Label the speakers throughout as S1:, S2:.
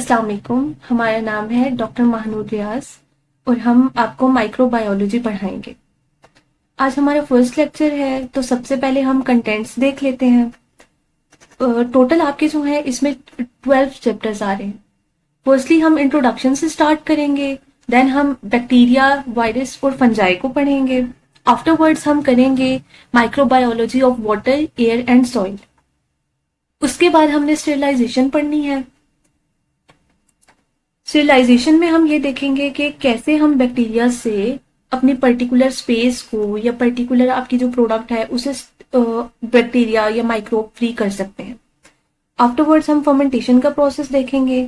S1: अस्सलाम वालेकुम। हमारा नाम है डॉक्टर महानूर रियाज और हम आपको माइक्रोबायोलॉजी पढ़ाएंगे। आज हमारा फर्स्ट लेक्चर है, तो सबसे पहले हम कंटेंट्स देख लेते हैं। टोटल आपके जो है इसमें 12 चैप्टर्स आ रहे हैं। फर्स्टली हम इंट्रोडक्शन से स्टार्ट करेंगे, देन हम बैक्टीरिया, वायरस और फंजाई को पढ़ेंगे। आफ्टरवर्ड्स हम करेंगे microbiology of water, air and soil. उसके बाद हमने स्टेरिलाइजेशन पढ़नी है। स्टेरिलाइजेशन में हम ये देखेंगे कि कैसे हम बैक्टीरिया से अपनी पर्टिकुलर स्पेस को या पर्टिकुलर आपकी जो प्रोडक्ट है उसे बैक्टीरिया या माइक्रोब फ्री कर सकते हैं। आफ्टरवर्ड्स हम फर्मेंटेशन का प्रोसेस देखेंगे।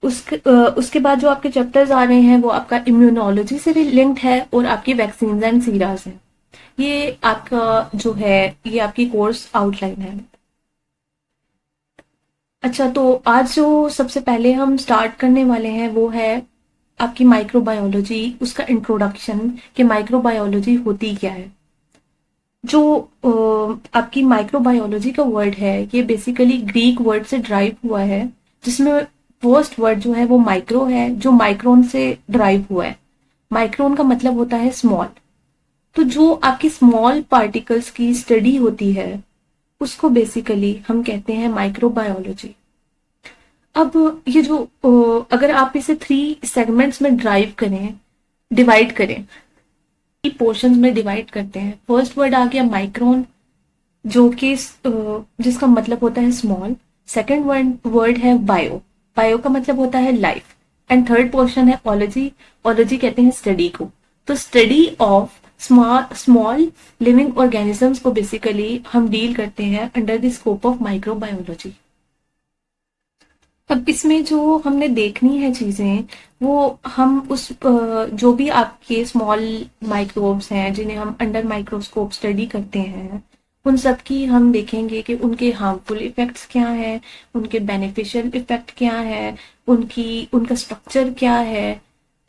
S1: उसके बाद जो आपके चैप्टर्स आ रहे हैं वो आपका इम्यूनोलॉजी से लिंक्ड है और आपकी वैक्सीन एंड सीराज है। ये आपका जो है ये आपकी कोर्स आउटलाइन है। अच्छा, तो आज जो सबसे पहले हम स्टार्ट करने वाले हैं वो है आपकी माइक्रोबायोलॉजी, उसका इंट्रोडक्शन कि माइक्रोबायोलॉजी होती क्या है। जो आपकी माइक्रोबायोलॉजी का वर्ड है ये बेसिकली ग्रीक वर्ड से ड्राइव हुआ है, जिसमें फर्स्ट वर्ड जो है वो माइक्रो है, जो माइक्रोन से ड्राइव हुआ है। माइक्रोन का मतलब होता है स्मॉल। तो जो आपकी स्मॉल पार्टिकल्स की स्टडी होती है उसको बेसिकली हम कहते हैं माइक्रोबायोलॉजी। अब ये जो अगर आप इसे 3 सेगमेंट्स में डिवाइड करें, पोर्शंस में डिवाइड करते हैं। फर्स्ट वर्ड आ गया माइक्रोन, जो कि जिसका मतलब होता है स्मॉल। सेकंड वर्ड है बायो, बायो का मतलब होता है लाइफ। एंड थर्ड पोर्शन है ओलॉजी, ओलॉजी कहते हैं स्टडी को। तो study of small living organisms को बेसिकली हम डील करते हैं under the scope of microbiology. अब इसमें जो हमने देखनी है चीजें, वो हम उस जो भी आपके स्मॉल माइक्रोब्स हैं जिन्हें हम अंडर माइक्रोस्कोप स्टडी करते हैं, उन सब की हम देखेंगे कि उनके हार्मफुल इफेक्ट्स क्या हैं, उनके बेनिफिशियल इफेक्ट क्या है, उनका स्ट्रक्चर क्या है।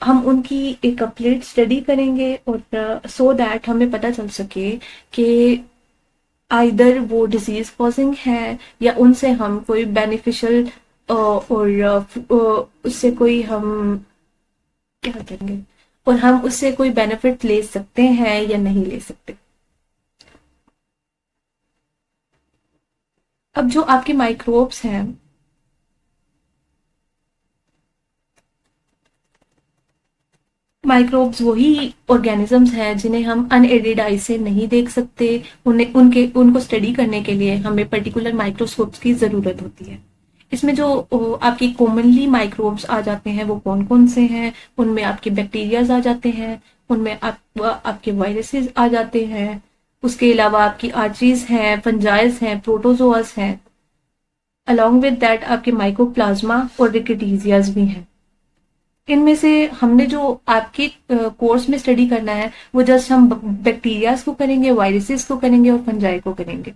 S1: हम उनकी एक कंप्लीट स्टडी करेंगे और सो दैट हमें पता चल सके कि आइदर वो डिजीज कॉजिंग है या उनसे हम कोई बेनिफिशियल और उससे कोई हम क्या करेंगे और हम उससे कोई बेनिफिट ले सकते हैं या नहीं ले सकते। अब जो आपके माइक्रोब्स हैं, माइक्रोब्स वही ऑर्गेनिजम्स हैं जिन्हें हम अनएडेड आई से नहीं देख सकते। उनको स्टडी करने के लिए हमें पर्टिकुलर माइक्रोस्कोप्स की जरूरत होती है। इसमें जो आपकी कॉमनली माइक्रोब्स आ जाते हैं वो कौन कौन से हैं, उनमें आपके बैक्टीरियाज आ जाते हैं, उनमें आपके वायरसेस आ जाते हैं। उसके अलावा आपकी आर्चीज हैं, फंजाइज हैं, प्रोटोजोआस हैं। अलॉन्ग विद दैट आपके माइकोप्लाज्मा और रिकेटीजियाज भी हैं। इनमें से हमने जो आपके कोर्स में स्टडी करना है वो जस्ट हम बैक्टीरियाज को करेंगे, वायरसेस को करेंगे और फंजाई को करेंगे।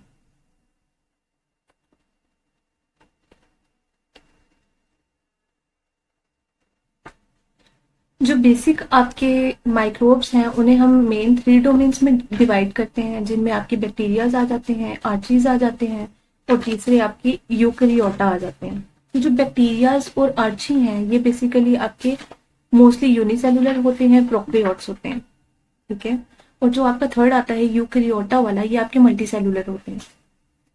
S1: जो बेसिक आपके माइक्रोब्स हैं उन्हें हम मेन 3 डोमेन्स में डिवाइड करते हैं, जिनमें आपके बैक्टीरियाज आ जाते हैं, आर्चीज आ जाते हैं और तीसरे आपके यूकैरियोटा आ जाते हैं। तो जो बैक्टीरियाज और आर्ची हैं ये बेसिकली आपके मोस्टली यूनिसेलुलर होते हैं, प्रोकैरियोट्स होते हैं, ठीक है। और जो आपका थर्ड आता है यूकैरियोटा वाला, ये आपके मल्टीसेलुलर होते हैं।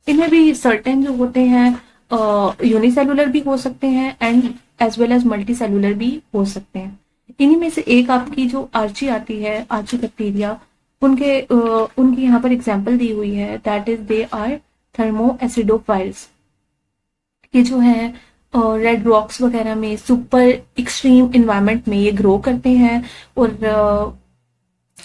S1: इनमें भी सर्टेन जो होते हैं यूनिसेलुलर भी हो सकते हैं and as well as multicellular भी हो सकते हैं। इन्हीं में से एक आपकी जो आर्ची आती है, आर्ची बैक्टीरिया, उनकी यहाँ पर एग्जाम्पल दी हुई है, that is they are thermoacidophiles. ये जो है रेड रॉक्स वगैरह में, सुपर एक्सट्रीम इन्वायरमेंट में ये ग्रो करते हैं और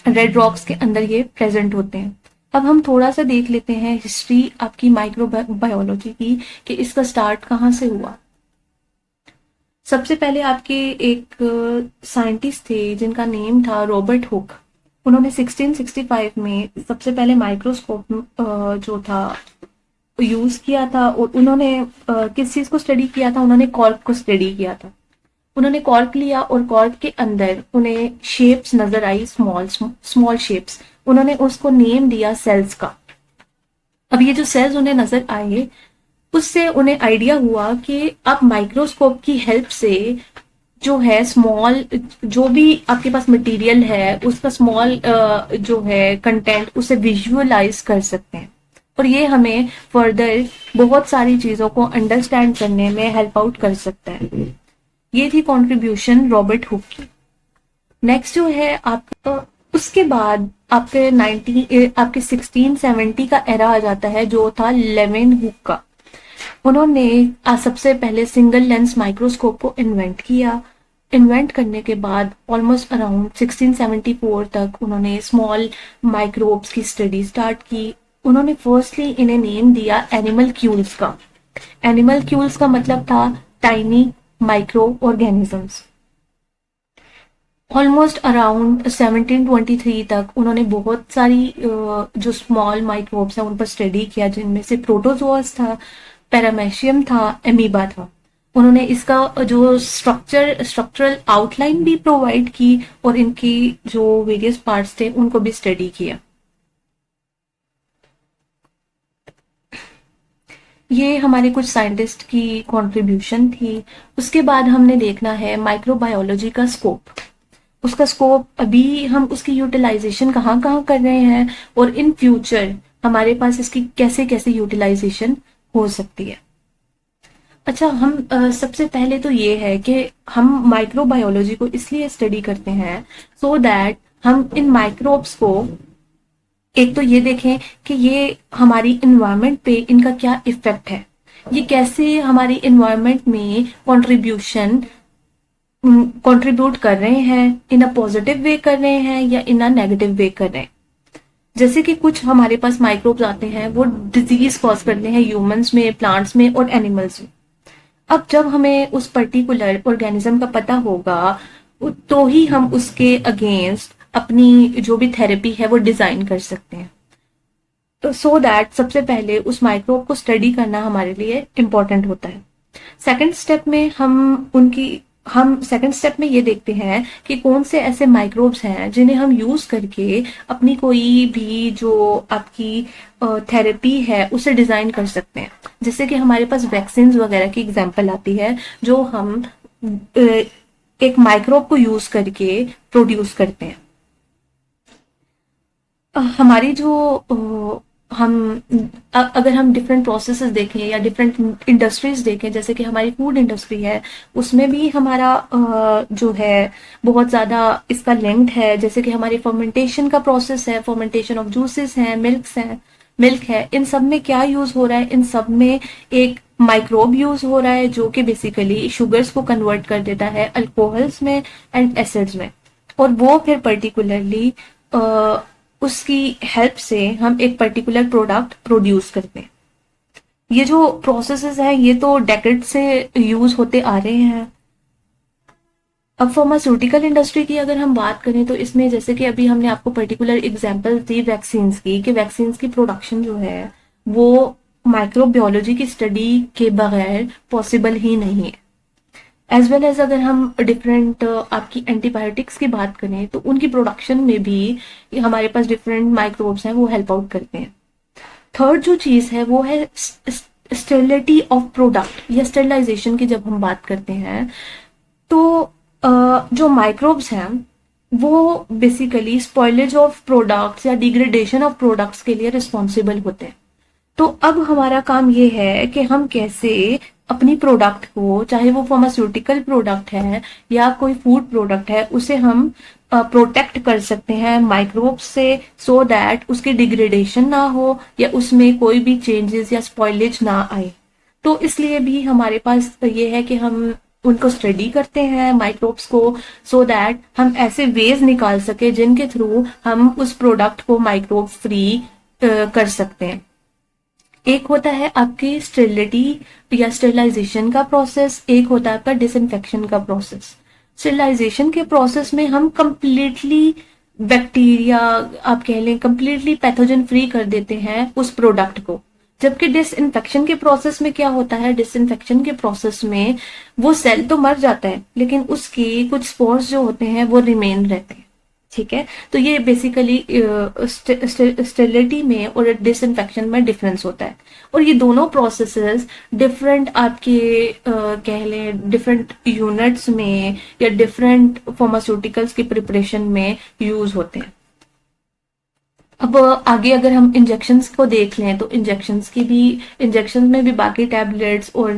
S1: रेड रॉक्स के अंदर ये प्रेजेंट होते हैं। अब हम थोड़ा सा देख लेते हैं हिस्ट्री आपकी माइक्रोबायोलॉजी की कि इसका स्टार्ट कहाँ से हुआ। सबसे पहले आपके एक साइंटिस्ट थे जिनका नेम था रॉबर्ट हुक। उन्होंने 1665 में सबसे पहले माइक्रोस्कोप जो था यूज किया था और उन्होंने किस चीज को स्टडी किया था, उन्होंने कॉर्क को स्टडी किया था। उन्होंने कॉर्क लिया और कॉर्क के अंदर उन्हें शेप्स नजर आई, स्मॉल शेप्स। उन्होंने उसको नेम दिया सेल्स का। अब ये जो सेल्स उन्हें नजर आए उससे उन्हें आइडिया हुआ कि आप माइक्रोस्कोप की हेल्प से जो है स्मॉल, जो भी आपके पास मटेरियल है उसका स्मॉल जो है कंटेंट उसे विजुअलाइज कर सकते हैं, और ये हमें फर्दर बहुत सारी चीजों को अंडरस्टैंड करने में हेल्प आउट कर सकता है। ये थी कंट्रीब्यूशन रॉबर्ट हुक की। नेक्स्ट जो है आपका, उसके बाद आपके 1670 का एरा आ जाता है जो था लेवेन हुक का। उन्होंने सबसे पहले सिंगल लेंस माइक्रोस्कोप को इन्वेंट किया। इन्वेंट करने के बाद ऑलमोस्ट अराउंड 1674 तक उन्होंने स्मॉल माइक्रोब्स की स्टडी स्टार्ट की। उन्होंने फर्स्टली इन्हें नेम दिया एनिमल क्यूल्स का। एनिमल क्यूल्स का मतलब था tiny micro organisms. Almost around 1723 तक उन्होंने बहुत सारी जो स्मॉल माइक्रोब्स हैं उन पर स्टडी किया, जिनमें से प्रोटोजोअस था, पैरामेशियम था, एमीबा था। उन्होंने इसका जो स्ट्रक्चरल आउटलाइन भी प्रोवाइड की और इनकी जो वेरियस पार्ट्स थे उनको भी स्टडी किया। ये हमारे कुछ साइंटिस्ट की कंट्रीब्यूशन थी। उसके बाद हमने देखना है माइक्रोबायोलॉजी का स्कोप। उसका स्कोप अभी हम उसकी यूटिलाइजेशन कहाँ कहाँ कर रहे हैं और इन फ्यूचर हमारे पास इसकी कैसे कैसे यूटिलाइजेशन हो सकती है। अच्छा, हम सबसे पहले तो ये है कि हम माइक्रोबायोलॉजी को इसलिए स्टडी करते हैं सो दैट हम इन माइक्रोब्स को एक तो ये देखें कि ये हमारी इन्वायरमेंट पे इनका क्या इफेक्ट है, ये कैसे हमारी इन्वायरमेंट में कंट्रीब्यूट कर रहे हैं, इन अ पॉजिटिव वे कर रहे हैं या इन अ नेगेटिव वे कर रहे हैं। जैसे कि कुछ हमारे पास माइक्रोब्स आते हैं वो डिजीज कॉज करते हैं ह्यूमंस में, प्लांट्स में और एनिमल्स में। अब जब हमें उस पर्टिकुलर ऑर्गेनिज्म का पता होगा तो ही हम उसके अगेंस्ट अपनी जो भी थेरेपी है वो डिजाइन कर सकते हैं। तो सो दैट सबसे पहले उस माइक्रोब को स्टडी करना हमारे लिए इम्पोर्टेंट होता है। सेकंड स्टेप में हम सेकंड स्टेप में ये देखते हैं कि कौन से ऐसे माइक्रोब्स हैं जिन्हें हम यूज करके अपनी कोई भी जो आपकी थेरेपी है उसे डिजाइन कर सकते हैं। जैसे कि हमारे पास वैक्सीन वगैरह की एग्जांपल आती है जो हम एक माइक्रोब को यूज करके प्रोड्यूस करते हैं। हमारी जो अगर हम डिफरेंट प्रोसेसेस देखें या डिफरेंट इंडस्ट्रीज देखें, जैसे कि हमारी फूड इंडस्ट्री है, उसमें भी हमारा जो है बहुत ज़्यादा इसका लिंक्ड है। जैसे कि हमारी फर्मेंटेशन का प्रोसेस है, फर्मेंटेशन ऑफ जूसेस हैं, मिल्क है, इन सब में क्या यूज हो रहा है? इन सब में एक माइक्रोब यूज हो रहा है जो कि बेसिकली शुगर्स को कन्वर्ट कर देता है अल्कोहल्स में एंड एसिड्स में, और वो फिर पर्टिकुलरली उसकी हेल्प से हम एक पर्टिकुलर प्रोडक्ट प्रोड्यूस करते हैं। ये जो प्रोसेसेस हैं ये तो डेकेड से यूज होते आ रहे हैं। अब फार्मास्यूटिकल इंडस्ट्री की अगर हम बात करें तो इसमें जैसे कि अभी हमने आपको पर्टिकुलर एग्जांपल दी वैक्सीन की, कि वैक्सीन की प्रोडक्शन जो है वो माइक्रोबायोलॉजी की स्टडी के बगैर पॉसिबल ही नहीं है। एज वेल एज अगर हम डिफरेंट आपकी एंटीबायोटिक्स की बात करें तो उनकी प्रोडक्शन में भी हमारे पास डिफरेंट माइक्रोब्स हैं, वो हेल्प आउट करते हैं। थर्ड जो चीज है वो है स्टेरिलिटी ऑफ प्रोडक्ट या स्टेरिलाइजेशन की। जब हम बात करते हैं तो जो माइक्रोब्स हैं वो बेसिकली स्पॉइलेज ऑफ प्रोडक्ट्स या डिग्रेडेशन ऑफ प्रोडक्ट्स के लिए रिस्पॉन्सिबल होते हैं। तो अब हमारा काम ये है कि हम कैसे अपनी प्रोडक्ट को, चाहे वो फार्मास्यूटिकल प्रोडक्ट है या कोई फूड प्रोडक्ट है, उसे हम प्रोटेक्ट कर सकते हैं माइक्रोब्स से, सो दैट उसकी डिग्रेडेशन ना हो या उसमें कोई भी चेंजेस या स्पॉइलेज ना आए। तो इसलिए भी हमारे पास ये है कि हम उनको स्टडी करते हैं माइक्रोब्स को, सो दैट हम ऐसे वेज निकाल सके जिनके थ्रू हम उस प्रोडक्ट को माइक्रोब फ्री कर सकते हैं। एक होता है आपकी स्टेरिलिटी या स्टेरिलाइजेशन का प्रोसेस, एक होता है आपका डिसइंफेक्शन का प्रोसेस। स्टेरिलाइजेशन के प्रोसेस में हम कंप्लीटली बैक्टीरिया, आप कह लें कंप्लीटली पैथोजन फ्री कर देते हैं उस प्रोडक्ट को। जबकि डिसइंफेक्शन के प्रोसेस में क्या होता है, डिसइंफेक्शन के प्रोसेस में वो सेल तो मर जाता है लेकिन उसकी कुछ स्पोर्स जो होते हैं वो रिमेन रहते हैं। ठीक है। तो ये बेसिकली स्टेरिलिटी में और डिसइंफेक्शन में डिफरेंस होता है, और ये दोनों प्रोसेसेस डिफरेंट आपके कह लें डिफरेंट यूनिट्स में या डिफरेंट फार्मास्यूटिकल्स की प्रिपरेशन में यूज होते हैं। अब आगे अगर हम इंजेक्शंस को देख लें तो इंजेक्शंस में भी बाकी टैबलेट्स और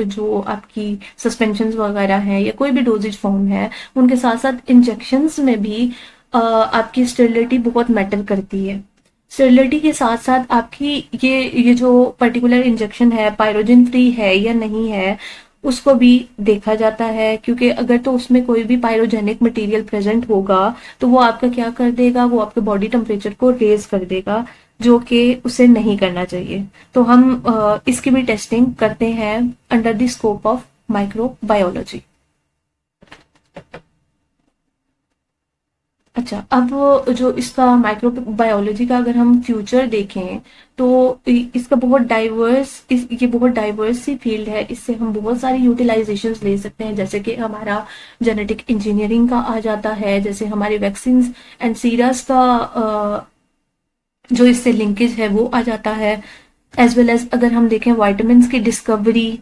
S1: जो आपकी सस्पेंशंस वगैरह हैं या कोई भी डोजेज फॉर्म है, उनके साथ साथ इंजेक्शंस में भी आपकी स्टेरिलिटी बहुत मैटर करती है। स्टेरिलिटी के साथ साथ आपकी ये जो पर्टिकुलर इंजेक्शन है पायरोजन फ्री है या नहीं है, उसको भी देखा जाता है, क्योंकि अगर तो उसमें कोई भी पायरोजेनिक मटेरियल प्रेजेंट होगा तो वो आपका क्या कर देगा, वो आपके बॉडी टेम्परेचर को रेज कर देगा, जो कि उसे नहीं करना चाहिए। तो हम इसकी भी टेस्टिंग करते हैं under the scope of microbiology. अच्छा, अब जो इसका माइक्रोबायोलॉजी का अगर हम फ्यूचर देखें तो इसका ये बहुत डाइवर्स सी फील्ड है। इससे हम बहुत सारी यूटिलाइजेशंस ले सकते हैं, जैसे कि हमारा जेनेटिक इंजीनियरिंग का आ जाता है, जैसे हमारे वैक्सीन्स एंड सीरस का जो इससे लिंकेज है वो आ जाता है, एज वेल एज अगर हम देखें वाइटामिन की डिस्कवरी,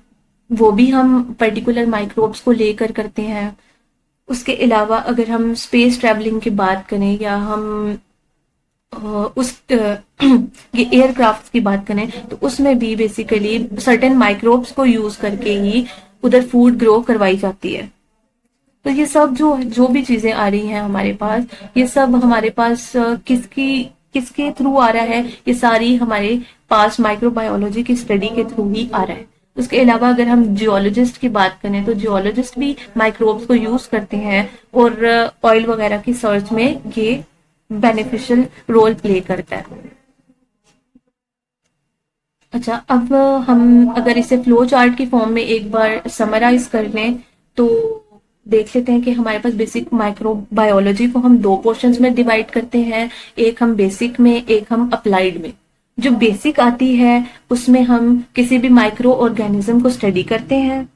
S1: वो भी हम पर्टिकुलर माइक्रोब्स को लेकर करते हैं। उसके अलावा अगर हम स्पेस ट्रैवलिंग की बात करें या हम ये एयरक्राफ्ट की बात करें तो उसमें भी बेसिकली सर्टेन माइक्रोब्स को यूज करके ही उधर फूड ग्रो करवाई जाती है। तो ये सब जो भी चीजें आ रही हैं हमारे पास, ये सब हमारे पास किसके थ्रू आ रहा है, ये सारी हमारे पास माइक्रोबायोलॉजी की स्टडी के थ्रू ही आ रहा है। उसके अलावा अगर हम जियोलॉजिस्ट की बात करें तो जियोलॉजिस्ट भी माइक्रोब्स को यूज करते हैं और ऑयल वगैरह की सर्च में ये बेनिफिशियल रोल प्ले करता है। अच्छा, अब हम अगर इसे फ्लो चार्ट की फॉर्म में एक बार समराइज कर लें तो देख लेते हैं कि हमारे पास बेसिक माइक्रोबायोलॉजी को हम दो पोर्शंस में डिवाइड करते हैं, एक हम बेसिक में, एक हम अप्लाइड में। जो बेसिक आती है उसमें हम किसी भी माइक्रो ऑर्गेनिज्म को स्टडी करते हैं।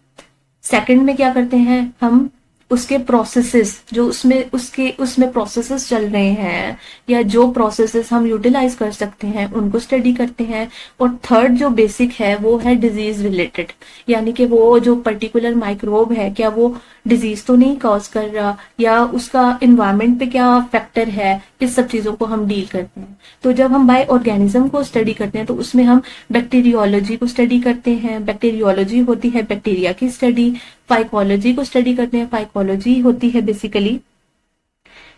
S1: सेकंड में क्या करते हैं, हम उसके प्रोसेसेस जो उसमें प्रोसेसेस चल रहे हैं या जो प्रोसेसेस हम यूटिलाइज कर सकते हैं उनको स्टडी करते हैं। और थर्ड जो बेसिक है वो है डिजीज रिलेटेड, यानी कि वो जो पर्टिकुलर माइक्रोब है क्या वो डिजीज तो नहीं कॉज कर रहा या उसका इन्वायरमेंट पे क्या फैक्टर है, इस सब चीजों को हम डील करते हैं। तो जब हम बाय ऑर्गेनिज्म को स्टडी करते हैं तो उसमें हम बैक्टीरियोलॉजी को स्टडी करते हैं। बैक्टीरियोलॉजी होती है बैक्टीरिया की स्टडी। फाइकोलॉजी को स्टडी करते हैं, फाइकोलॉजी होती है बेसिकली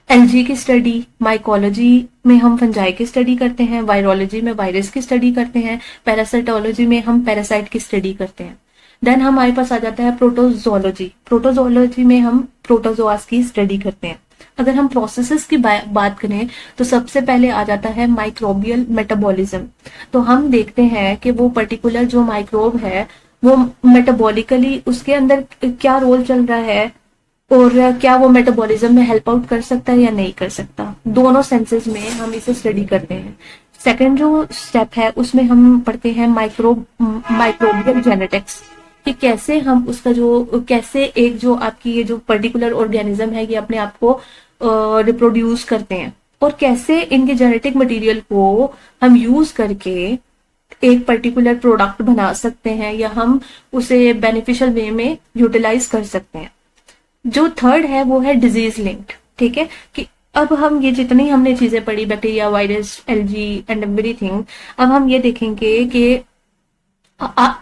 S1: एलजी की स्टडी। माइकोलॉजी में हम फंजाई की स्टडी करते हैं, वायरोलॉजी में वायरस की स्टडी करते हैं, पैरासाइटोलॉजी में हम पैरासाइट की स्टडी करते हैं। देन हमारे पास आ जाता है प्रोटोजोलॉजी। प्रोटोजोलॉजी में हम प्रोटोजोआस की स्टडी करते हैं। अगर हम प्रोसेसेस की बात करें तो सबसे पहले आ जाता है माइक्रोबियल मेटाबॉलिज्म। तो हम देखते हैं कि वो पर्टिकुलर जो माइक्रोब है वो मेटाबॉलिकली उसके अंदर क्या रोल चल रहा है और क्या वो मेटाबॉलिज्म में हेल्प आउट कर सकता है या नहीं कर सकता। दोनों सेंसेस में हम इसे स्टडी करते हैं। सेकंड जो स्टेप है उसमें हम पढ़ते हैं माइक्रोबियल जेनेटिक्स, कि कैसे हम उसका कैसे एक जो आपकी ये जो पर्टिकुलर ऑर्गेनिज्म है ये अपने आप को रिप्रोड्यूस करते हैं और कैसे इनके जेनेटिक मटेरियल को हम यूज करके एक पर्टिकुलर प्रोडक्ट बना सकते हैं या हम उसे बेनिफिशियल वे में यूटिलाइज कर सकते हैं। जो थर्ड है वो है डिजीज लिंक्ड, ठीक है, कि अब हम ये जितनी हमने चीजें पढ़ी bacteria, virus, LG and everything, अब हम ये देखेंगे कि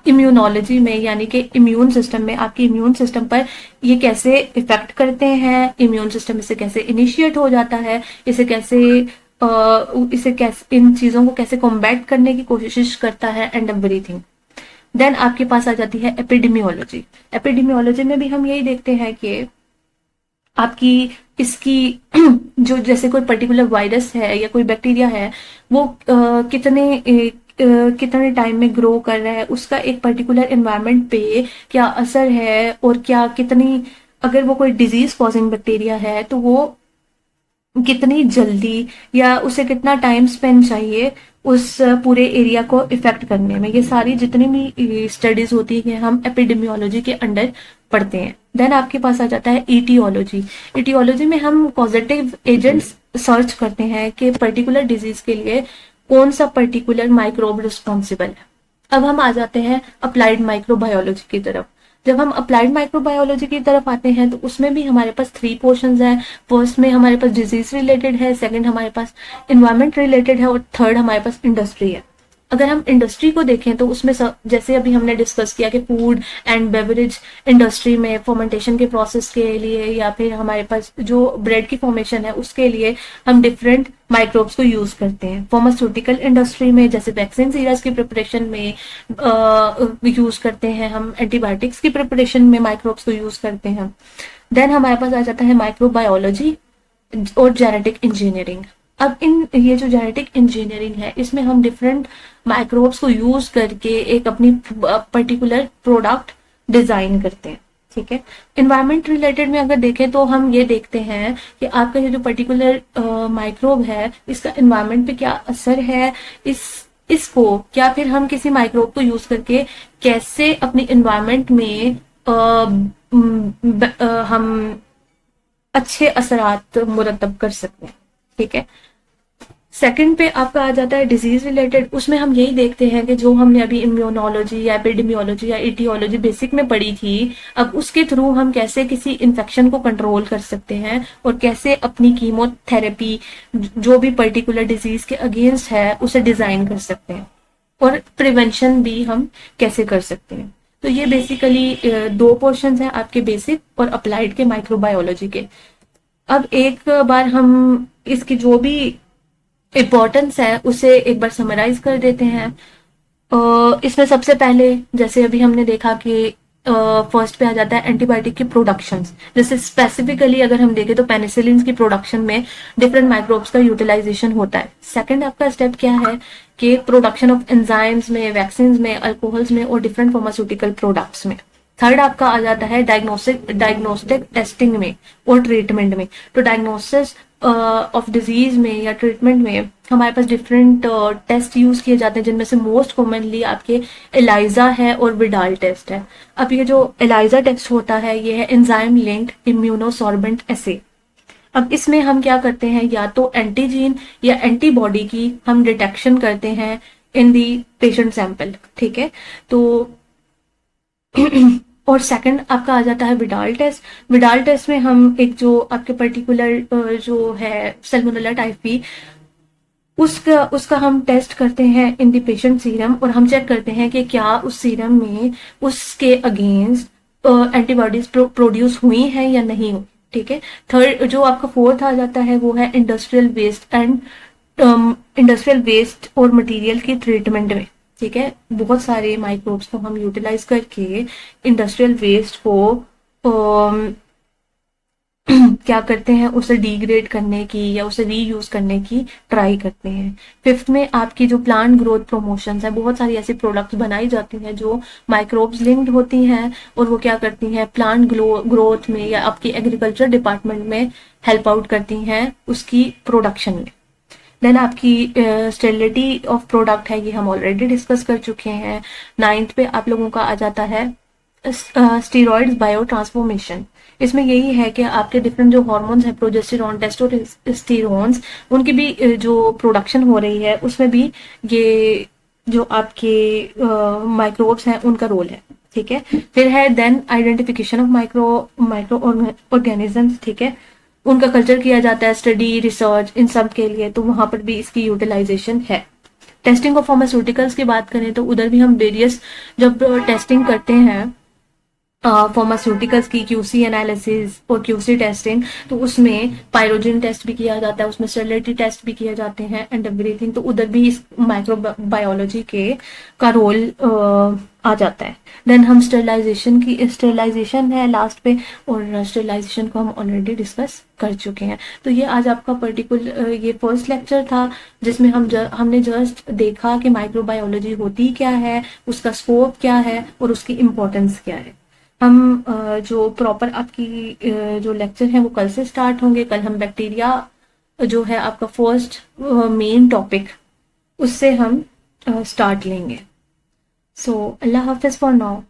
S1: इम्यूनोलॉजी में यानी कि इम्यून सिस्टम में आपके इम्यून सिस्टम पर ये कैसे इफेक्ट करते हैं, इम्यून सिस्टम इसे कैसे इनिशिएट हो जाता है, इसे कैसे इन चीजों को कैसे कॉम्बैट करने की कोशिश करता है एंड एवरीथिंग। देन आपके पास आ जाती है एपिडेमियोलॉजी। एपिडेमियोलॉजी में भी हम यही देखते हैं कि आपकी इसकी जो जैसे कोई पर्टिकुलर वायरस है या कोई बैक्टीरिया है वो कितने टाइम में ग्रो कर रहा है, उसका एक पर्टिकुलर एनवायरनमेंट पे क्या असर है और क्या कितनी, अगर वो कोई डिजीज कॉजिंग बैक्टीरिया है तो वो कितनी जल्दी या उसे कितना टाइम स्पेंड चाहिए उस पूरे एरिया को इफेक्ट करने में। ये सारी जितनी भी स्टडीज होती है हम एपिडेमियोलॉजी के अंडर पढ़ते हैं। देन आपके पास आ जाता है ईटियोलॉजी। ईटियोलॉजी में हम पॉजिटिव एजेंट्स सर्च करते हैं कि पर्टिकुलर डिजीज के लिए कौन सा पर्टिकुलर माइक्रोब रिस्पॉन्सिबल है। अब हम आ जाते हैं अप्लाइड माइक्रोबायोलॉजी की तरफ। जब हम अप्लाइड माइक्रोबायोलॉजी की तरफ आते हैं तो उसमें भी हमारे पास 3 पोर्शंस हैं। फर्स्ट में हमारे पास डिजीज रिलेटेड है, सेकंड हमारे पास इन्वायरमेंट रिलेटेड है और थर्ड हमारे पास इंडस्ट्री है। अगर हम इंडस्ट्री को देखें तो उसमें जैसे अभी हमने डिस्कस किया कि फूड एंड बेवरेज इंडस्ट्री में फर्मेंटेशन के प्रोसेस के लिए या फिर हमारे पास जो ब्रेड की फॉर्मेशन है उसके लिए हम डिफरेंट माइक्रोब्स को यूज करते हैं। फार्मास्यूटिकल इंडस्ट्री में जैसे वैक्सीन सीरस की प्रिपरेशन में यूज करते हैं, हम एंटीबायोटिक्स की प्रिपरेशन में माइक्रोब्स को यूज करते हैं। देन हमारे पास आ जाता है माइक्रोबायोलॉजी और जेनेटिक इंजीनियरिंग। अब इन ये जो जेनेटिक इंजीनियरिंग है इसमें हम डिफरेंट माइक्रोब्स को यूज करके एक अपनी पर्टिकुलर प्रोडक्ट डिजाइन करते हैं। ठीक है। इन्वायरमेंट रिलेटेड में अगर देखें तो हम ये देखते हैं कि आपका ये जो पर्टिकुलर माइक्रोब है इसका इन्वायरमेंट पे क्या असर है, इसको या फिर हम किसी माइक्रोब को यूज करके कैसे अपनी इन्वायरमेंट में हम अच्छे असरात मुरतब कर सकते हैं। ठीक है। सेकंड पे आपका आ जाता है डिजीज रिलेटेड। उसमें हम यही देखते हैं कि जो हमने अभी इम्यूनोलॉजी या एपिडेमियोलॉजी या इटियोलॉजी बेसिक में पढ़ी थी, अब उसके थ्रू हम कैसे किसी इन्फेक्शन को कंट्रोल कर सकते हैं और कैसे अपनी कीमोथेरेपी जो भी पर्टिकुलर डिजीज के अगेंस्ट है उसे डिजाइन कर सकते हैं और प्रिवेंशन भी हम कैसे कर सकते हैं। तो ये बेसिकली 2 पोर्शंस हैं आपके बेसिक और अप्लाइड के माइक्रोबायोलॉजी के। अब एक बार हम इसकी जो भी इम्पोर्टेंस है उसे एक बार समराइज कर देते हैं। इसमें सबसे पहले जैसे अभी हमने देखा कि फर्स्ट पे आ जाता है एंटीबायोटिक की प्रोडक्शन। जैसे स्पेसिफिकली अगर हम देखें तो पेनिसिलिन की प्रोडक्शन में डिफरेंट माइक्रोब्स का यूटिलाइजेशन होता है। सेकंड आपका स्टेप क्या है कि प्रोडक्शन ऑफ एंजाइम्स में, वैक्सीन में, अल्कोहल्स में और डिफरेंट फार्मास्यूटिकल प्रोडक्ट्स में। थर्ड आपका आ जाता है डायग्नोस्टिक टेस्टिंग में और ट्रीटमेंट में। तो डायग्नोसिस ऑफ डिजीज में या ट्रीटमेंट में हमारे पास डिफरेंट टेस्ट यूज किए जाते हैं, जिनमें से मोस्ट कॉमनली आपके एलाइजा है और विडाल टेस्ट है। अब ये जो एलाइजा टेस्ट होता है ये है एंजाइम लिंक्ड इम्यूनोसॉर्बेंट एसे। अब इसमें हम क्या करते हैं, या तो एंटीजीन या एंटीबॉडी की हम डिटेक्शन करते हैं इन दी पेशेंट सैंपल। ठीक है। तो और सेकंड आपका आ जाता है विडाल टेस्ट। विडाल टेस्ट में हम एक जो आपके पर्टिकुलर जो है सैल्मोनेला टाइफी उसका हम टेस्ट करते हैं इन द पेशेंट सीरम और हम चेक करते हैं कि क्या उस सीरम में उसके अगेंस्ट एंटीबॉडीज प्रोड्यूस हुई हैं या नहीं हुई। ठीक है। थर्ड जो आपका फोर्थ आ जाता है वो है इंडस्ट्रियल वेस्ट और मटेरियल की ट्रीटमेंट में। ठीक है। बहुत सारे माइक्रोब्स को हम यूटिलाइज करके इंडस्ट्रियल वेस्ट को क्या करते हैं, उसे डिग्रेड करने की या उसे रीयूज करने की ट्राई करते हैं। फिफ्थ में आपकी जो प्लांट ग्रोथ प्रमोशन है, बहुत सारी ऐसी प्रोडक्ट्स बनाई जाती हैं जो माइक्रोब्स लिंक्ड होती हैं और वो क्या करती हैं प्लांट ग्रोथ में या आपकी एग्रीकल्चर डिपार्टमेंट में हेल्प आउट करती हैं उसकी प्रोडक्शन में। देन आपकी स्टेरिलिटी ऑफ प्रोडक्ट है, ये हम ऑलरेडी डिस्कस कर चुके हैं। 9th पे आप लोगों का आ जाता है स्टीरॉइड्स बायो ट्रांसफॉर्मेशन। इसमें यही है कि आपके डिफरेंट जो हार्मोन्स हैं, प्रोजेस्टेरॉन, टेस्टोस्टेरोन्स, उनकी भी जो प्रोडक्शन हो रही है उसमें भी ये जो आपके माइक्रोब्स हैं उनका रोल है। ठीक है। फिर है then identification of microorganisms. ठीक है। उनका कल्चर किया जाता है, स्टडी, रिसर्च, इन सब के लिए, तो वहां पर भी इसकी यूटिलाइजेशन है। टेस्टिंग ऑफ फार्मास्यूटिकल्स की बात करें तो उधर भी हम वेरियस जब टेस्टिंग करते हैं फार्मास्यूटिकल्स की क्यूसी एनालिसिस और क्यूसी टेस्टिंग, तो उसमें पायरोजिन टेस्ट भी किया जाता है, उसमें स्टेरिलिटी टेस्ट भी किए जाते हैं एंड एवरीथिंग। तो उधर भी इस माइक्रोबायोलॉजी के का रोल आ जाता है। देन हम स्टेरिलाइजेशन है लास्ट पे, और स्टेरिलाइजेशन को हम ऑलरेडी डिस्कस कर चुके हैं। तो ये आज आपका पर्टिकुलर ये फर्स्ट लेक्चर था जिसमें हमने जस्ट देखा कि माइक्रोबायोलॉजी होती क्या है, उसका स्कोप क्या है और उसकी इम्पोर्टेंस क्या है। हम जो प्रॉपर आपकी जो लेक्चर है वो कल से स्टार्ट होंगे। कल हम बैक्टीरिया जो है आपका फर्स्ट मेन टॉपिक, उससे हम स्टार्ट लेंगे। सो अल्लाह हाफिज फॉर नाउ।